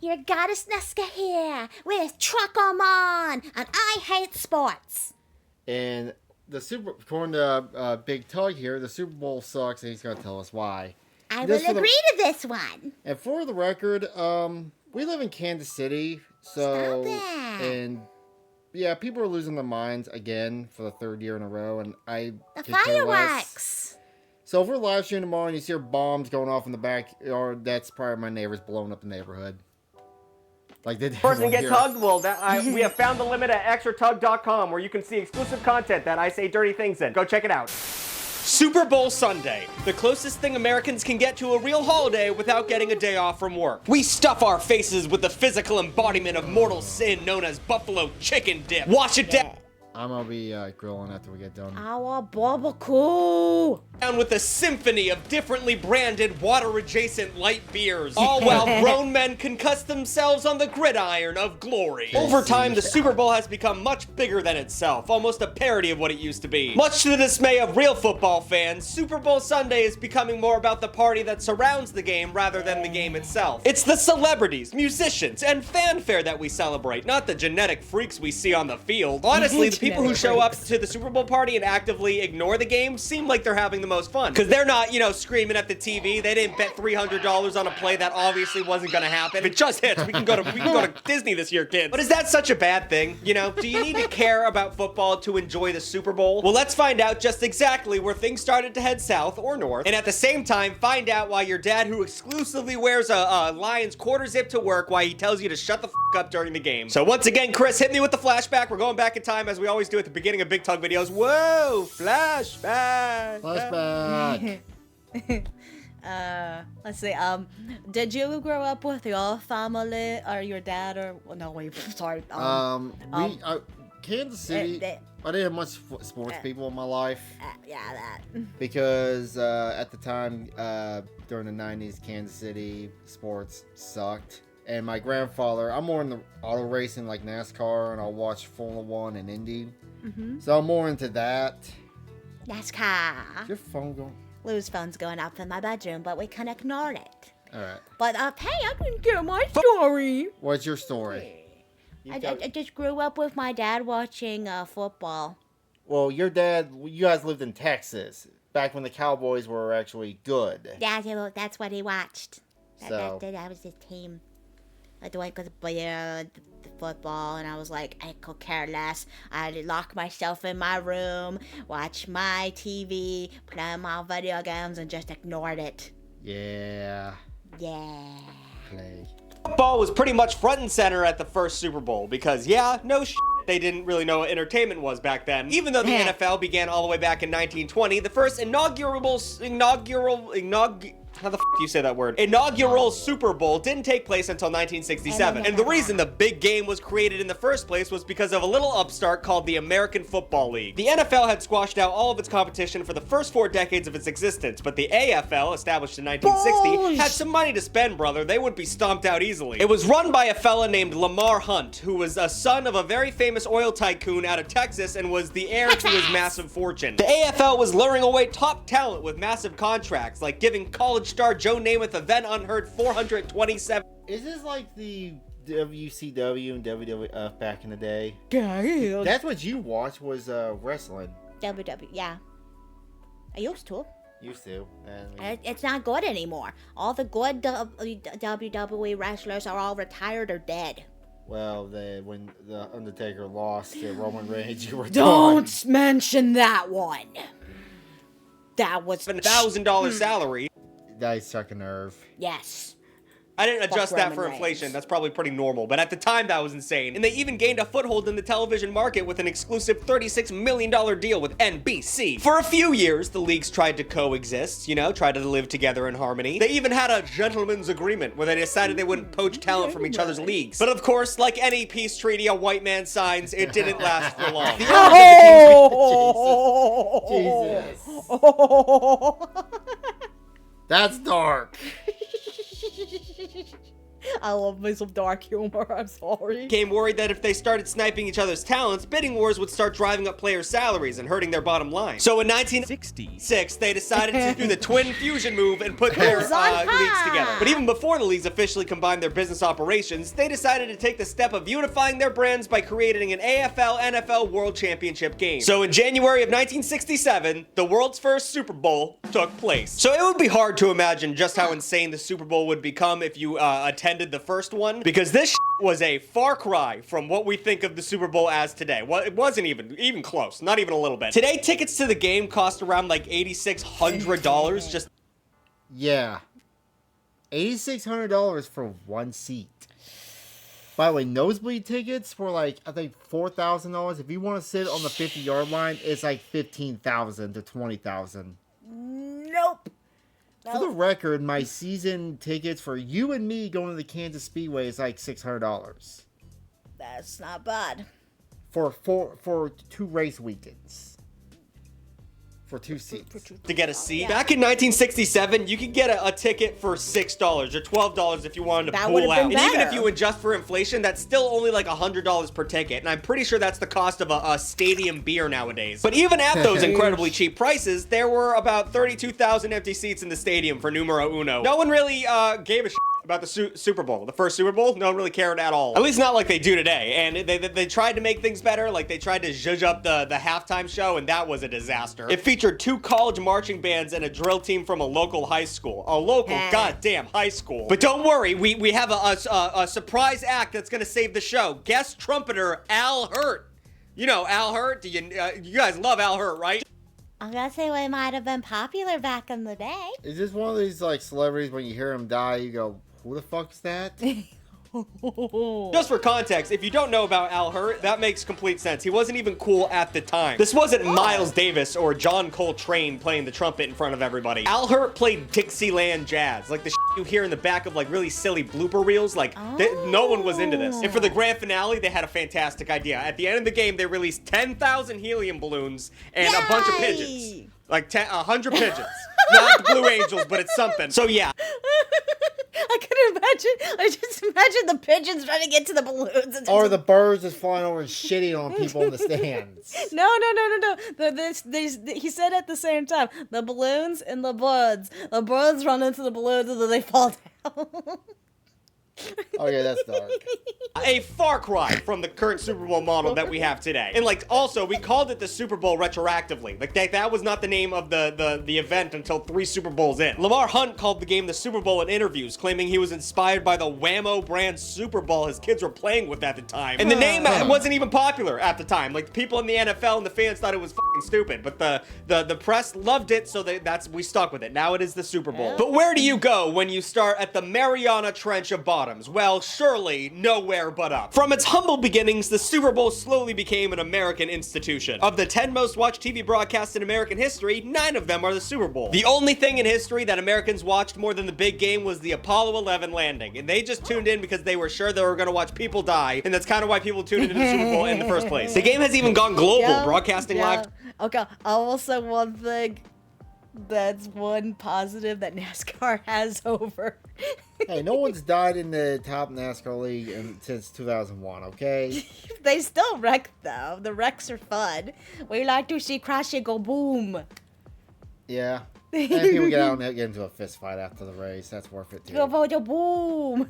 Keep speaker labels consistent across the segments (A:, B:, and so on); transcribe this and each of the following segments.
A: Your goddess Nesca here with Truck 'em On, and I hate sports.
B: And according to Big Tugg here, the Super Bowl sucks, and he's going to tell us why.
A: I will agree to this one.
B: And for the record, we live in Kansas City, so
A: Stop that.
B: And yeah, people are losing their minds again for the third year in a row, and
A: The
B: could care less.
A: fireworks.
B: So if we're live streaming tomorrow and you see bombs going off in the backyard, that's probably my neighbors blowing up the neighborhood. Like they did.
C: Person get Tugg. Well, we have found the limit at extratugg.com, where you can see exclusive content that I say dirty things in. Go check it out.
D: Super Bowl Sunday, the closest thing Americans can get to a real holiday without getting a day off from work. We stuff our faces with the physical embodiment of mortal sin known as buffalo chicken dip. Wash it down
B: I'm gonna be grilling after we get done.
A: Our barbecue.
D: with a symphony of differently branded water-adjacent light beers, all while grown men concuss themselves on the gridiron of glory. Over time, the Super Bowl has become much bigger than itself, almost a parody of what it used to be. Much to the dismay of real football fans, Super Bowl Sunday is becoming more about the party that surrounds the game rather than the game itself. It's the celebrities, musicians, and fanfare that we celebrate, not the genetic freaks we see on the field. Honestly, the people who show up to the Super Bowl party and actively ignore the game seem like they're having the most fun. Because they're not, screaming at the TV. They didn't bet $300 on a play that obviously wasn't going to happen. If it just hits, we can go to Disney this year, kids. But is that such a bad thing? Do you need to care about football to enjoy the Super Bowl? Well, let's find out just exactly where things started to head south or north. And at the same time, find out why your dad, who exclusively wears a Lions quarter zip to work, why he tells you to shut the f up during the game. So once again, Chris, hit me with the flashback. We're going back in time as we always do at the beginning of Big Tugg videos. Whoa, flashback.
B: Flashback.
A: Let's see. Did you grow up with your family or your dad or no? Wait, sorry.
B: Kansas City. I didn't have much sports people in my life.
A: Yeah, that.
B: Because at the time, during the 90s, Kansas City sports sucked. And my grandfather, I'm more in the auto racing like NASCAR, and I'll watch Formula 1 and Indy.
A: Mm-hmm.
B: So I'm more into that.
A: NASCAR.
B: Is your phone going?
A: Lou's phone's going off in my bedroom, but we can ignore it.
B: All right.
A: But hey, I can get my story.
B: What's your story?
A: I just grew up with my dad watching football.
B: Well, your dad, you guys lived in Texas back when the Cowboys were actually good.
A: Yeah, that's what he watched.
B: So
A: That was his team. I like the football, and I was like, I could care less. I'd lock myself in my room, watch my TV, play my video games, and just ignored it.
B: Yeah.
A: Yeah.
B: Play.
D: Football was pretty much front and center at the first Super Bowl because, they didn't really know what entertainment was back then. Even though the NFL began all the way back in 1920, the first inaugural how the f do you say that word? Inaugural Super Bowl didn't take place until 1967. And the reason the big game was created in the first place was because of a little upstart called the American Football League. The NFL had squashed out all of its competition for the first 4 decades of its existence, but the AFL, established in 1960, had some money to spend, brother. They wouldn't be stomped out easily. It was run by a fella named Lamar Hunt, who was a son of a very famous oil tycoon out of Texas and was the heir to his massive fortune. The AFL was luring away top talent with massive contracts, like giving college star Joe Namath a then unheard $427.
B: Is this like the WCW and WWF back in the day?
A: Yeah.
B: That's what you watched was wrestling.
A: WWE, yeah. I used to.
B: Used to. And
A: It's not good anymore. All the good WWE wrestlers are all retired or dead.
B: well, when the Undertaker lost to Roman Reigns, you were
A: Don't mention that one. That was
D: $1,000 salary.
B: That struck a nerve.
A: Yes.
D: I didn't adjust that
A: Roman
D: for
A: Reigns.
D: inflation. That's probably pretty normal. But at the time, that was insane. And they even gained a foothold in the television market with an exclusive $36 million deal with NBC. For a few years, the leagues tried to coexist, tried to live together in harmony. They even had a gentleman's agreement where they decided they wouldn't poach talent from each other's leagues. But of course, like any peace treaty a white man signs, it didn't last for long. The owners of the teams
B: Jesus. That's dark.
A: I love me some dark humor. I'm sorry.
D: Became worried that if they started sniping each other's talents, bidding wars would start driving up players' salaries and hurting their bottom line. So in 1966, they decided to do the twin fusion move and put their leagues together. But even before the leagues officially combined their business operations, they decided to take the step of unifying their brands by creating an AFL NFL World Championship game. So in January of 1967, the world's first Super Bowl took place. So it would be hard to imagine just how insane the Super Bowl would become if you attended the first one, because this was a far cry from what we think of the Super Bowl as today. Well, it wasn't even close, not even a little bit. Today, tickets to the game cost around like $8,600 just...
B: Yeah. $8,600 for one seat. By the way, nosebleed tickets were like, I think $4,000. If you want to sit on the 50-yard line, it's like $15,000 to $20,000.
A: Nope.
B: For the record, my season tickets for you and me going to the Kansas Speedway is like $600.
A: That's not bad.
B: For 2 race weekends. For 2 seats.
D: to get a seat. Back in 1967, you could get a ticket for $6 or $12 if you wanted to
A: That
D: pull
A: would've
D: out.
A: been
D: And even if
A: better.
D: you adjust for inflation, that's still only like $100 per ticket. And I'm pretty sure that's the cost of a stadium beer nowadays. But even at those incredibly cheap prices, there were about 32,000 empty seats in the stadium for numero uno. No one really gave a shit about the Super Bowl. The first Super Bowl, no one really cared at all. At least not like they do today. And they tried to make things better. Like they tried to zhuzh up the halftime show, and that was a disaster. It featured 2 college marching bands and a drill team from a local high school. A local goddamn high school. But don't worry, we have a surprise act that's gonna save the show. Guest trumpeter Al Hurt. You know Al Hurt. You guys love Al Hurt, right?
A: I'm gonna say we might have been popular back in the day.
B: Is this one of these like celebrities when you hear him die, you go, who the fuck's that?
D: Just for context, if you don't know about Al Hurt, that makes complete sense. He wasn't even cool at the time. This wasn't Miles Davis or John Coltrane playing the trumpet in front of everybody. Al Hurt played Dixieland jazz, like the shit you hear in the back of like really silly blooper reels. Like no one was into this. And for the grand finale, they had a fantastic idea. At the end of the game, they released 10,000 helium balloons and a bunch of pigeons. Like 100 pigeons. Not the Blue Angels, but it's something. So yeah.
A: I could imagine. I just imagine the pigeons trying to get to the balloons. And
B: Or the birds just flying over and shitting on people in the stands.
A: No. He said at the same time, the balloons and the birds. The birds run into the balloons and then they fall down.
B: Oh yeah, that's dark.
D: A far cry from the current Super Bowl model that we have today. And like also we called it the Super Bowl retroactively. Like that was not the name of the event until 3 Super Bowls in. Lamar Hunt called the game the Super Bowl in interviews, claiming he was inspired by the Whammo brand Super Bowl his kids were playing with at the time. And the name wasn't even popular at the time. Like the people in the NFL and the fans thought it was fucking stupid, but the press loved it, so we stuck with it. Now it is the Super Bowl. But where do you go when you start at the Mariana Trench of bottoms? Well, surely nowhere but up. From its humble beginnings, the Super Bowl slowly became an American institution. Of the 10 most watched TV broadcasts in American history, 9 of them are the Super Bowl. The only thing in history that Americans watched more than the big game was the Apollo 11 landing, and they just tuned in because they were sure they were going to watch people die, and that's kind of why people tuned into the Super Bowl in the first place. The game has even gone global, broadcasting live.
A: Okay, I will say one thing. That's one positive that NASCAR has over.
B: Hey, no one's died in the top NASCAR league since 2001, okay?
A: They still wreck, though. The wrecks are fun. We like to see crash and go boom.
B: Yeah. And people get out and get into a fist fight after the race. That's worth it, too.
A: Go boom.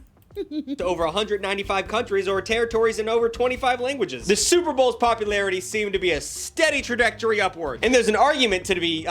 D: To over 195 countries or territories in over 25 languages. The Super Bowl's popularity seemed to be a steady trajectory upward. And there's an argument to be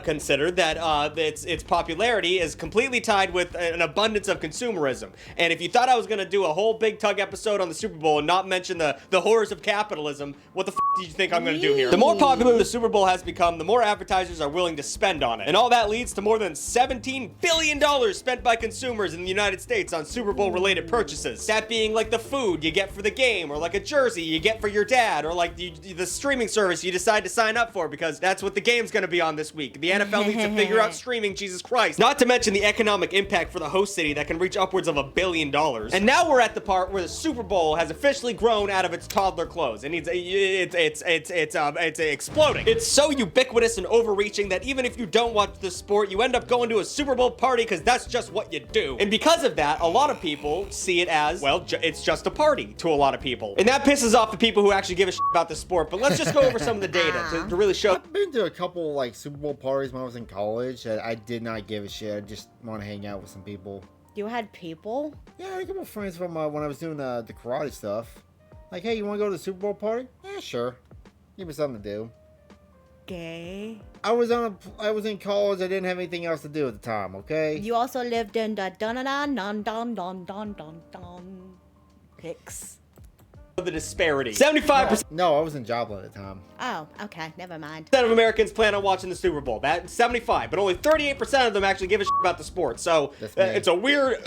D: considered that its popularity is completely tied with an abundance of consumerism. And if you thought I was going to do a whole big Tugg episode on the Super Bowl and not mention the horrors of capitalism, what the f*** did you think I'm going to do here? The more popular the Super Bowl has become, the more advertisers are willing to spend on it. And all that leads to more than $17 billion spent by consumers in the United States on Super Bowl related purchases. That being like the food you get for the game, or like a jersey you get for your dad, or like the streaming service you decide to sign up for because that's what the game's gonna be on this week. The NFL needs to figure out streaming, Jesus Christ. Not to mention the economic impact for the host city that can reach upwards of $1 billion. And now we're at the part where the Super Bowl has officially grown out of its toddler clothes. It's it's exploding. It's so ubiquitous and overreaching that even if you don't watch the sport, you end up going to a Super Bowl party because that's just what you do. And because of that, a lot of people see it as, well, it's just a party to a lot of people. And that pisses off the people who actually give a shit about the sport. But let's just go over some of the data to really show.
B: I've been to a couple like Super Bowl parties when I was in college. I did not give a shit. I just want to hang out with some people.
A: You had people?
B: Yeah, I had a couple friends from when I was doing the karate stuff. Like, hey, you want to go to the Super Bowl party? Yeah, sure. Give me something to do.
A: Gay.
B: I was in college. I didn't have anything else to do at the time. Okay.
A: You also lived in the dun pics.
D: The disparity. 75%
B: No, I was in Joplin at the time.
A: Oh, okay, never mind.
D: of Americans plan on watching the Super Bowl. That's 75, but only 38% of them actually give a shit about the sport. So it's a weird.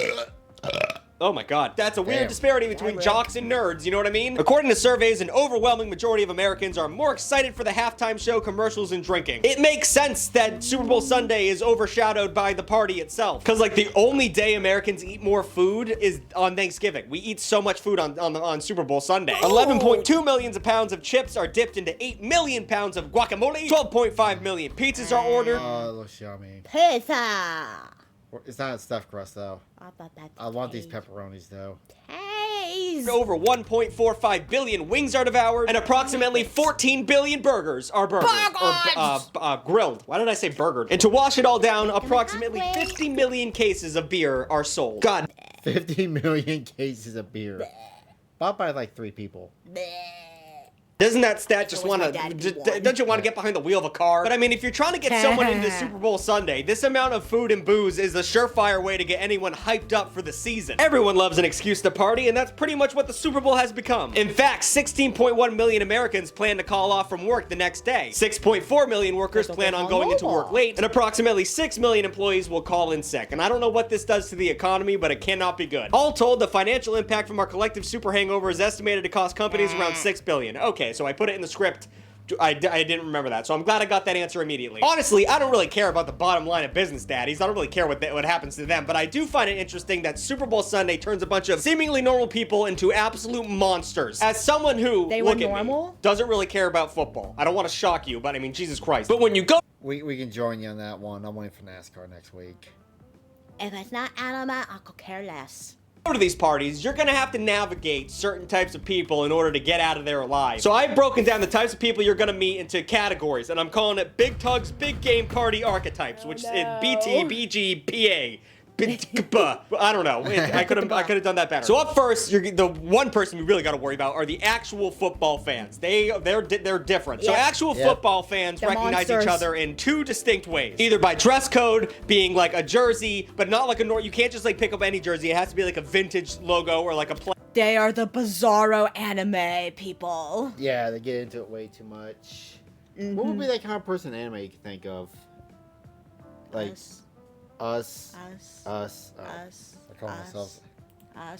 D: Oh my god. That's a weird disparity between jocks and nerds, you know what I mean? According to surveys, an overwhelming majority of Americans are more excited for the halftime show, commercials, and drinking. It makes sense that Super Bowl Sunday is overshadowed by the party itself. Because, like, the only day Americans eat more food is on Thanksgiving. We eat so much food on Super Bowl Sunday. 11.2 million pounds of chips are dipped into 8 million pounds of guacamole. 12.5 million pizzas are ordered.
B: Oh, it looks yummy.
A: Pizza!
B: It's not stuffed crust, though. I want these pepperonis, though.
A: Taste!
D: Over 1.45 billion wings are devoured, and approximately 14 billion burgers are burgered. Or grilled. Why did I say burgered? And to wash it all down, approximately 50 million cases of beer are sold. God.
B: 50 million cases of beer. Bought by like 3 people.
D: Doesn't that stat just want to, don't you want to get behind the wheel of a car? But I mean, if you're trying to get someone into Super Bowl Sunday, this amount of food and booze is a surefire way to get anyone hyped up for the season. Everyone loves an excuse to party, and that's pretty much what the Super Bowl has become. In fact, 16.1 million Americans plan to call off from work the next day. 6.4 million workers plan on going into work late, and approximately 6 million employees will call in sick. And I don't know what this does to the economy, but it cannot be good. All told, the financial impact from our collective super hangover is estimated to cost companies around $6 billion. Okay, so I put it in the script. I didn't remember that, so I'm glad I got that answer immediately. Honestly, I don't really care about the bottom line of business daddies. I don't really care what happens to them, but I do find it interesting that Super Bowl Sunday turns a bunch of seemingly normal people into absolute monsters. As someone who, look at me, doesn't really care about football. I don't want to shock you, but I mean, Jesus Christ. But when you go...
B: We can join you on that one. I'm waiting for NASCAR next week.
A: If it's not anime, I could care less.
D: To these parties, you're gonna have to navigate certain types of people in order to get out of there alive. So I've broken down the types of people you're gonna meet into categories, and I'm calling it Big Tugg's Big Game Party Archetypes, which is BT, BG, PA. I don't know. I could have done that better. So up first, the one person you really got to worry about are the actual football fans. They're different. So actual football fans recognize each other in 2 distinct ways. Either by dress code, being like a jersey, but not like you can't just like pick up any jersey. It has to be like a vintage logo or like a play.
A: They are the bizarro anime people.
B: Yeah, they get into it way too much. What would be that kind of person anime you could think of? Like Us. I call myself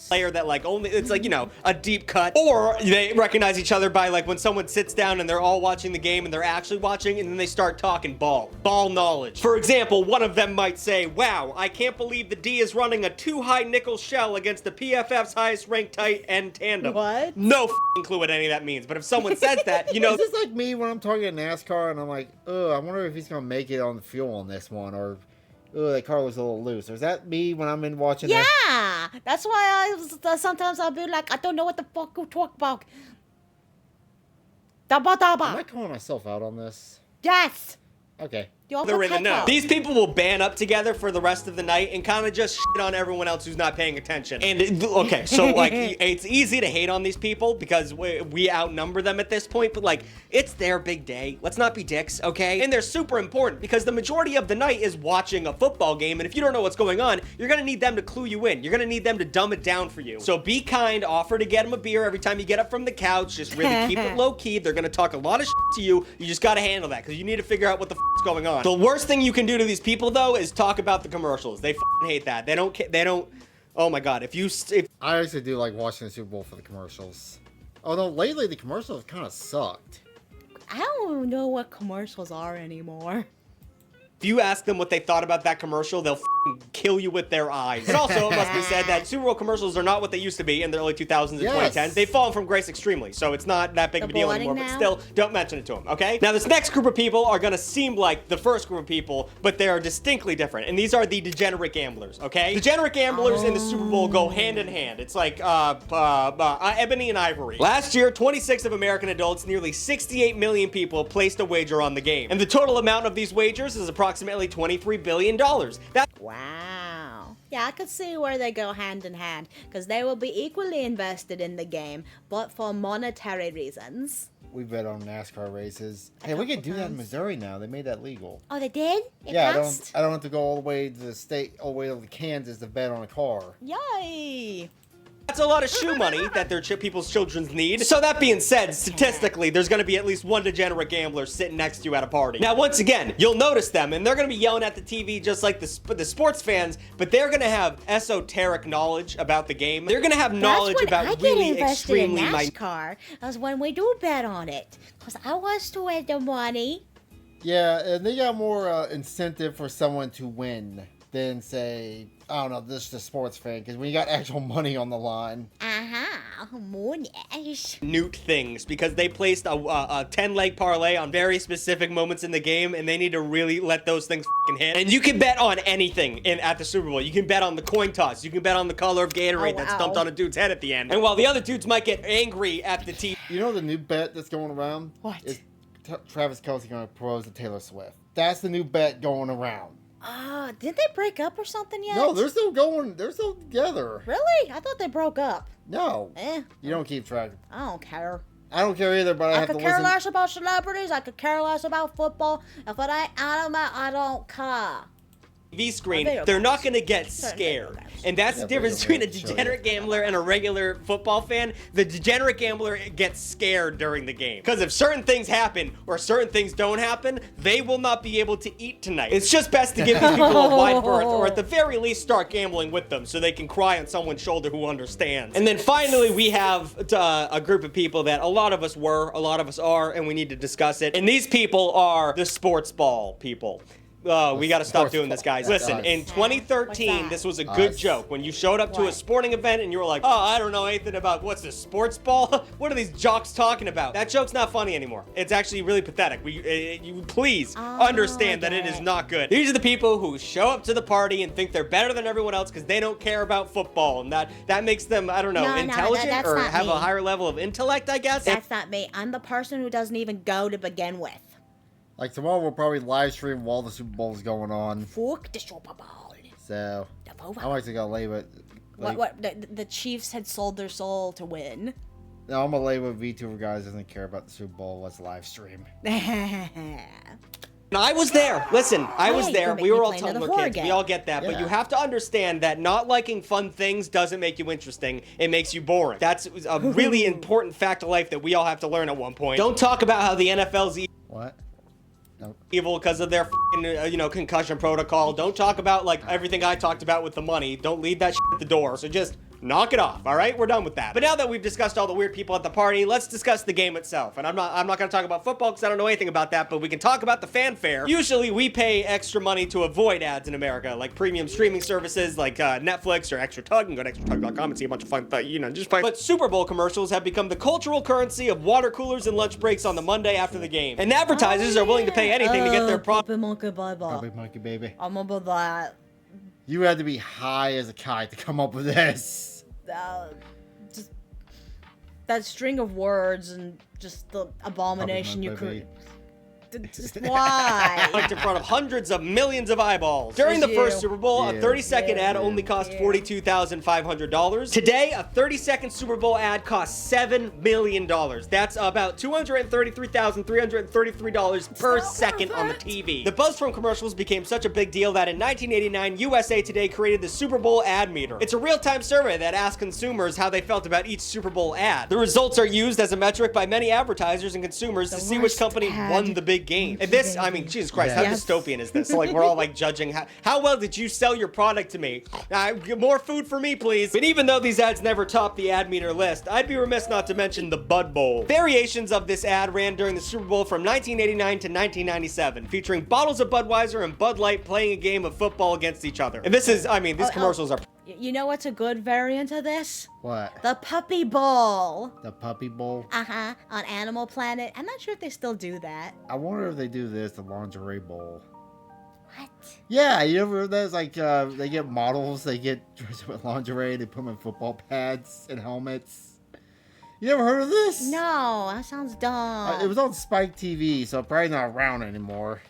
D: player that like only it's like, you know, a deep cut, or they recognize each other by like when someone sits down and they're all watching the game and they're actually watching, and then they start talking ball knowledge. For example, one of them might say, wow, I can't believe the D is running a 2-high nickel shell against the PFF's highest ranked tight end tandem.
A: What?
D: No clue what any of that means, but if someone says that, you know.
B: Is this like me when I'm talking to NASCAR and I'm like, oh, I wonder if he's gonna make it on the fuel on this one, or oh, that car was a little loose. Or is that me when I'm in watching
A: that? Yeah! That's why sometimes I'll be like, I don't know what the fuck you talk about.
B: Am I calling myself out on this?
A: Yes!
B: Okay.
D: They're in the know. These people will band up together for the rest of the night and kind of just shit on everyone else who's not paying attention. And okay, so like it's easy to hate on these people because we outnumber them at this point, but like it's their big day. Let's not be dicks, okay? And they're super important because the majority of the night is watching a football game, and if you don't know what's going on, you're gonna need them to clue you in. You're gonna need them to dumb it down for you. So be kind, offer to get them a beer every time you get up from the couch. Just really keep it low key. They're gonna talk a lot of shit to you. You just gotta handle that because you need to figure out what the is going on. The worst thing you can do to these people, though, is talk about the commercials. They hate that. They don't. Oh my God!
B: I actually do like watching the Super Bowl for the commercials. Although lately the commercials kind of sucked.
A: I don't know what commercials are anymore.
D: If you ask them what they thought about that commercial, they'll kill you with their eyes. And also, it must be said that Super Bowl commercials are not what they used to be in the early 2000s and
B: Yes.
D: 2010s. They've fallen from grace extremely, so it's not that big of a deal anymore. But still, don't mention it to them, okay? Now, this next group of people are gonna seem like the first group of people, but they are distinctly different. And these are the degenerate gamblers, okay? Degenerate gamblers in the Super Bowl go hand in hand. It's like ebony and ivory. Last year, 26 of American adults, nearly 68 million people placed a wager on the game. And the total amount of these wagers is approximately $23 billion.
A: Wow. Yeah, I could see where they go hand in hand, because they will be equally invested in the game, but for monetary reasons.
B: We bet on NASCAR races. Hey, we can do that in Missouri now. They made that legal.
A: Oh, they did? It
B: Yeah,
A: passed?
B: I don't have to go all the way to the state, all the way over to Kansas to bet on a car.
A: Yay!
D: That's a lot of shoe money that their people's children need. So that being said, statistically, there's going to be at least one degenerate gambler sitting next to you at a party. Now, once again, you'll notice them, and they're going to be yelling at the TV just like the sports fans, but they're going to have esoteric knowledge about the game. They're going to have knowledge about really extremely
A: in NASCAR. That's when we do bet on it, because I was to win the money.
B: Yeah, and they got more incentive for someone to win than, say, I don't know, this is a sports fan, because when you got actual money on the line.
A: Money.
D: Newt things, because they placed a 10-leg parlay on very specific moments in the game, and they need to really let those things fucking hit. And you can bet on anything at the Super Bowl. You can bet on the coin toss. You can bet on the color of Gatorade that's dumped on a dude's head at the end. And while the other dudes might get angry at the TV.
B: You know the new bet that's going around?
A: What?
B: Is Travis Kelce going to propose to Taylor Swift. That's the new bet going around.
A: Did they break up or something yet?
B: No, they're still going. They're still together.
A: Really? I thought they broke up.
B: No.
A: Eh.
B: You don't keep track.
A: I don't care.
B: I don't care either, but I have to
A: could care
B: listen.
A: less about celebrities. I could care less about football. If it ain't anime, I don't care.
D: TV screen,
A: Video
D: they're not
A: games.
D: going to get
A: Certain
D: scared.
A: video games.
D: And that's the difference between a degenerate gambler and a regular football fan. The degenerate gambler gets scared during the game. Because if certain things happen or certain things don't happen, they will not be able to eat tonight. It's just best to give these people a wide berth, or at the very least start gambling with them so they can cry on someone's shoulder who understands. And then finally, we have a group of people that a lot of us were, a lot of us are, and we need to discuss it. And these people are the sports ball people. We got to stop doing this, guys. Listen, in 2013, this was a good joke. When you showed up to a sporting event and you were like, oh, I don't know anything about what's this, sports ball? What are these jocks talking about? That joke's not funny anymore. It's actually really pathetic. You please understand that it is not good. These are the people who show up to the party and think they're better than everyone else because they don't care about football. And that makes them, I don't know, intelligent or have a higher level of intellect, I guess.
A: That's not me. I'm the person who doesn't even go to begin with.
B: Like tomorrow, we'll probably live stream while the Super Bowl is going on.
A: Fuck the Super Bowl.
B: So I'm actually gonna leave it.
A: What? The Chiefs had sold their soul to win.
B: No, I'm gonna label VTuber guys doesn't care about the Super Bowl. Let's live stream.
D: And I was there. Listen, I was there. We were all Tumblr kids.
A: Game.
D: We all get that.
B: Yeah.
D: But you have to understand that not liking fun things doesn't make you interesting. It makes you boring. That's a really important fact of life that we all have to learn at one point. Don't talk about how the NFL's
B: What? Nope.
D: evil because of their concussion protocol. Don't talk about like everything I talked about with the money. Don't leave that shit at the door. So just knock it off, all right? We're done with that. But now that we've discussed all the weird people at the party, let's discuss the game itself. And I'm not going to talk about football because I don't know anything about that, but we can talk about the fanfare. Usually we pay extra money to avoid ads in America, like premium streaming services like Netflix or Extra Tugg. You can go to extratugg.com and see a bunch of fun, just fun. But Super Bowl commercials have become the cultural currency of water coolers and lunch breaks on the Monday after the game. And advertisers are willing to pay anything to get their product.
B: Puppy monkey baby.
A: I'm about that.
B: You had to be high as a kite to come up with this.
A: Just that string of words and just the abomination you could. Just why?
D: In front of hundreds of millions of eyeballs. During the first Super Bowl, a 30-second ad only cost $42,500. Today, a 30-second Super Bowl ad costs $7 million. That's about $233,333 per second on the TV. The buzz from commercials became such a big deal that in 1989, USA Today created the Super Bowl ad meter. It's a real-time survey that asks consumers how they felt about each Super Bowl ad. The results are used as a metric by many advertisers and consumers to see which company won the big big game. And this, I mean, Jesus Christ, how
A: Yes.
D: dystopian is this? Like, we're all like judging how well did you sell your product to me? More food for me, please. But even though these ads never top the ad meter list, I'd be remiss not to mention the Bud Bowl. Variations of this ad ran during the Super Bowl from 1989 to 1997, featuring bottles of Budweiser and Bud Light playing a game of football against each other. And this is, I mean, these commercials are...
A: You know what's a good variant of this?
B: What?
A: The Puppy Bowl.
B: The Puppy Bowl?
A: Uh-huh. On Animal Planet. I'm not sure if they still do that.
B: I wonder if they do this, the Lingerie Bowl.
A: What?
B: Yeah, you ever heard that? It's like they get models, they get dressed up with lingerie, they put them in football pads and helmets. You never heard of this?
A: No, that sounds dumb.
B: It was on Spike TV, so probably not around anymore.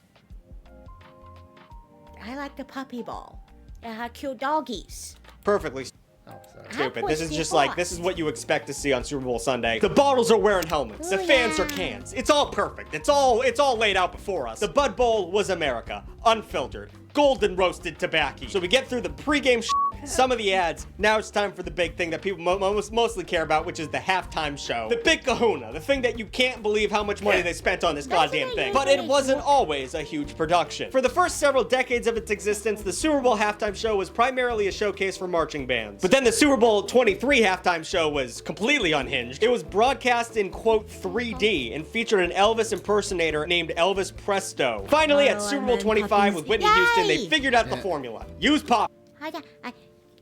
A: I like the Puppy Bowl. It had cute doggies.
D: perfectly
B: Oh, sorry.
D: stupid. This is just like, this is what you expect to see on Super Bowl Sunday. The bottles are wearing helmets. The
A: Oh,
D: fans are
A: yeah.
D: cans. It's all perfect. It's all laid out before us. The Bud Bowl was America. Unfiltered. Golden roasted tobacco. So we get through the pregame some of the ads. Now it's time for the big thing that people mostly care about, which is the halftime show. The big kahuna. The thing that you can't believe how much money they spent on this goddamn thing. But it wasn't always a huge production. For the first several decades of its existence, the Super Bowl halftime show was primarily a showcase for marching bands. But then the Super Bowl 23 halftime show was completely unhinged. It was broadcast in, quote, 3D and featured an Elvis impersonator named Elvis Presto. Finally, at Super Bowl 25 with Whitney Houston, they figured out the formula. Use pop.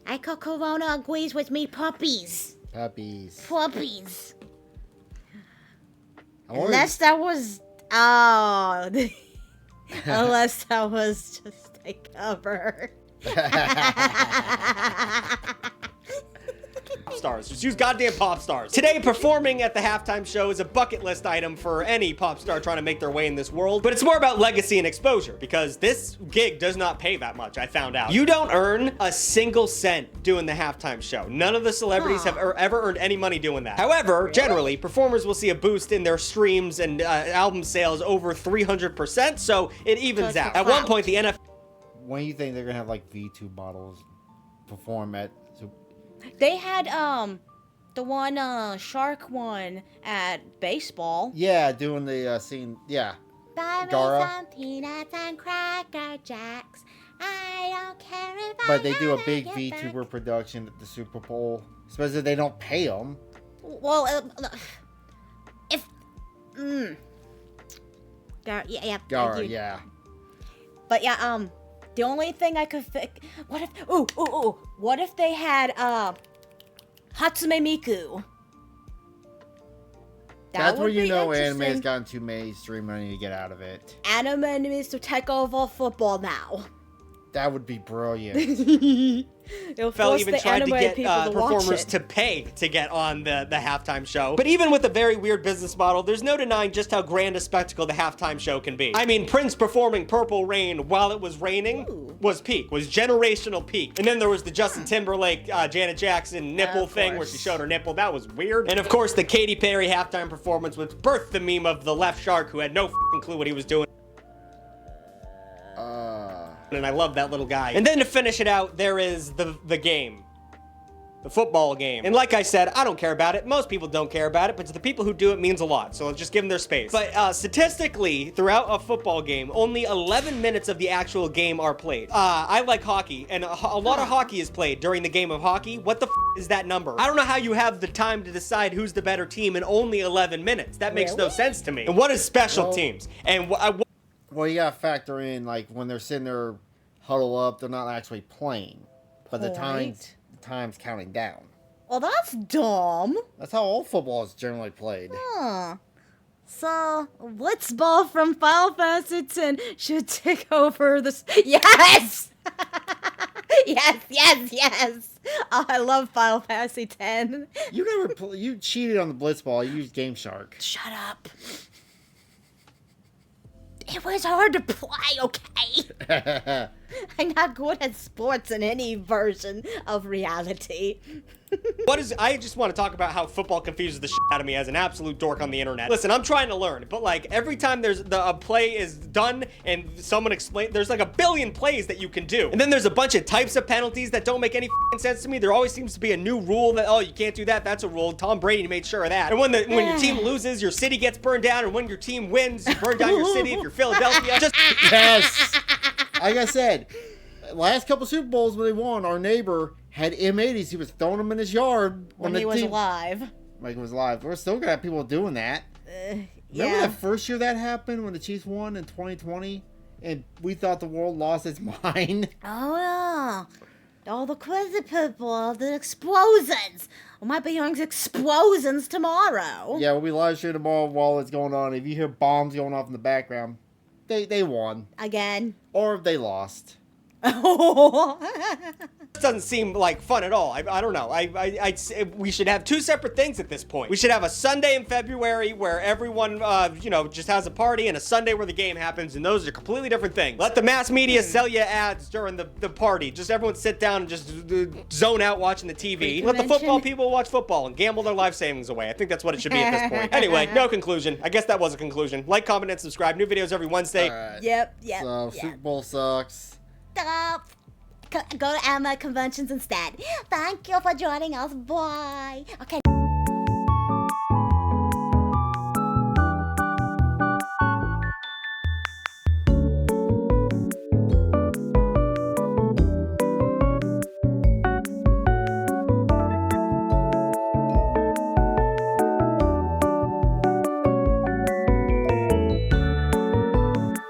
A: I call Corona agrees with me puppies.
B: Puppies.
A: Puppies.
B: I wonder-
A: Unless that was... Oh. Unless that was just a cover.
D: Pop stars. Just use goddamn pop stars. Today, performing at the halftime show is a bucket list item for any pop star trying to make their way in this world, but it's more about legacy and exposure because this gig does not pay that much, I found out. You don't earn a single cent doing the halftime show. None of the celebrities have ever earned any money doing that. However, generally, performers will see a boost in their streams and album sales over 300%, so it evens out. At one point, the NFL...
B: When do you think they're gonna have like V2 bottles perform at?
A: They had, the one, shark one at baseball.
B: Yeah, doing the scene. Yeah.
A: Buy me
B: Gara.
A: some peanuts and Cracker Jacks. I don't care if
B: But they do a
A: never
B: big
A: get
B: VTuber
A: back.
B: production at the Super Bowl. Especially if they don't pay them.
A: Well, if...
B: Gara, yeah.
A: But yeah, the only thing I could think... What if... Ooh. What if they had, Hatsume Miku?
B: That's where you know anime has
A: interesting.
B: gotten too mainstream money to get out of it.
A: Anime needs to take over football now.
B: That would be brilliant.
A: It'll
D: NFL
A: force
D: even
A: the
D: tried to
A: anime
D: get
A: people to watch
D: performers
A: it.
D: to pay to get on the halftime show. But even with a very weird business model, there's no denying just how grand a spectacle the halftime show can be. I mean, Prince performing Purple Rain while it was raining was peak, was generational peak. And then there was the Justin Timberlake, Janet Jackson nipple
A: Of
D: thing where
A: course.
D: she showed her nipple. That was weird. And of course, the Katy Perry halftime performance, which birthed the meme of the left shark who had no f***ing clue what he was doing. And I love that little guy. And then to finish it out, there is the game. The football game. And like I said, I don't care about it. Most people don't care about it, but to the people who do, it means a lot. So let's just give them their space. But statistically, throughout a football game, only 11 minutes of the actual game are played. I like hockey, and a lot of hockey is played during the game of hockey. What the is that number? I don't know how you have the time to decide who's the better team in only 11 minutes. That makes no
A: Really?
D: sense to me. And what is special
B: Well-
D: teams? And
B: Well, you gotta factor in, like, when they're sitting there huddle up, they're not actually playing. But the time's counting down.
A: Well, that's dumb.
B: That's how all football is generally played.
A: Huh. So, Blitzball from Final Fantasy X should take over this. Yes! yes! Oh, I love Final Fantasy X.
B: You never you cheated on the Blitzball. You used Game Shark.
A: Shut up. It was hard to play, okay? I'm not good at sports in any version of reality.
D: I just want to talk about how football confuses the shit out of me as an absolute dork on the internet. Listen, I'm trying to learn, but like every time a play is done and someone explains, there's like a billion plays that you can do. And then there's a bunch of types of penalties that don't make any sense to me. There always seems to be a new rule that, oh, you can't do that. That's a rule. Tom Brady made sure of that. And when your team loses, your city gets burned down. And when your team wins, you burn down your city if you're Philadelphia. Just
B: Yes. Like I said, last couple Super Bowls when they won, our neighbor had M80s. He was throwing them in his yard
A: When he was alive.
B: Like he was alive. We're still gonna have people doing that. Remember that first year that happened when the Chiefs won in 2020, and we thought the world lost its mind.
A: Oh yeah. All the crazy people, the explosions. We might be hearing explosions tomorrow.
B: Yeah, we'll be live streaming tomorrow while it's going on. If you hear bombs going off in the background, they won.
A: Again.
B: Or they lost.
D: doesn't seem like fun at all. I don't know. We should have two separate things at this point. We should have a Sunday in February where everyone, just has a party, and a Sunday where the game happens, and those are completely different things. Let the mass media sell you ads during the party. Just everyone sit down and just zone out watching the TV. Let the football people watch football and gamble their life savings away. I think that's what it should be at this point. Anyway, no conclusion. I guess that was a conclusion. Like, comment, and subscribe. New videos every Wednesday.
B: Right.
A: Yep.
B: So, Super Bowl sucks.
A: Stop. Go to AMA conventions instead. Thank you for joining us. Bye. Okay.